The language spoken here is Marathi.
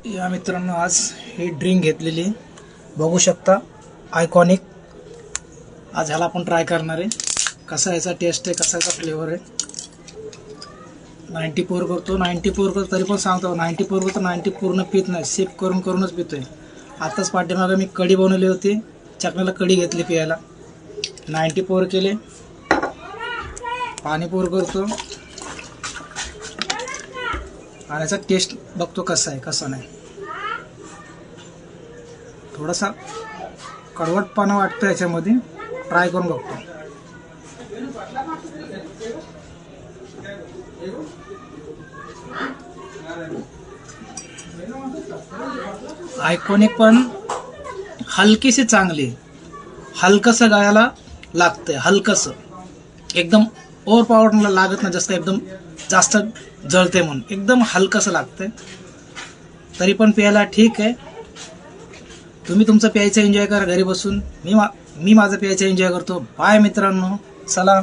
या मित्रांनो आज ही ड्रिंक घेतलेली बघू शकता आयकॉनिक। आज ह्याला आपण ट्राय करणार आहे, कसा याचा टेस्ट आहे, कसा याचा फ्लेवर आहे। 90 पोर करतो, 90 पोर करतो, तरी पण सांगतो 90 पोर करतो, 90 पूर्ण पित नाही, सिप करूनच पितोय। आताच पाठीमागे मी कढी बनवली होती, चकण्याला कढी घेतली प्यायला, 90 पोर केले, पाणी पोर करतो आणि याचा टेस्ट बघतो कसा आहे कसा नाही। थोडासा कडवटपणा वाटतो याच्यामध्ये, ट्राय करून बघतो। आयकॉनिक पण हलकीशी चांगली, हलकसं गायला लागतंय, हलकसं एकदम ओव्हर पॉवर लागत नाही, जास्त एकदम जास्त जळते म्हणून एकदम हलकसं लागतंय, तरी पण प्यायला ठीक आहे। तुम्ही तुमचं प्यायचं एन्जॉय करा घरी बसून, मी माझं प्यायचं एन्जॉय करतो। बाय मित्रांनो, चला।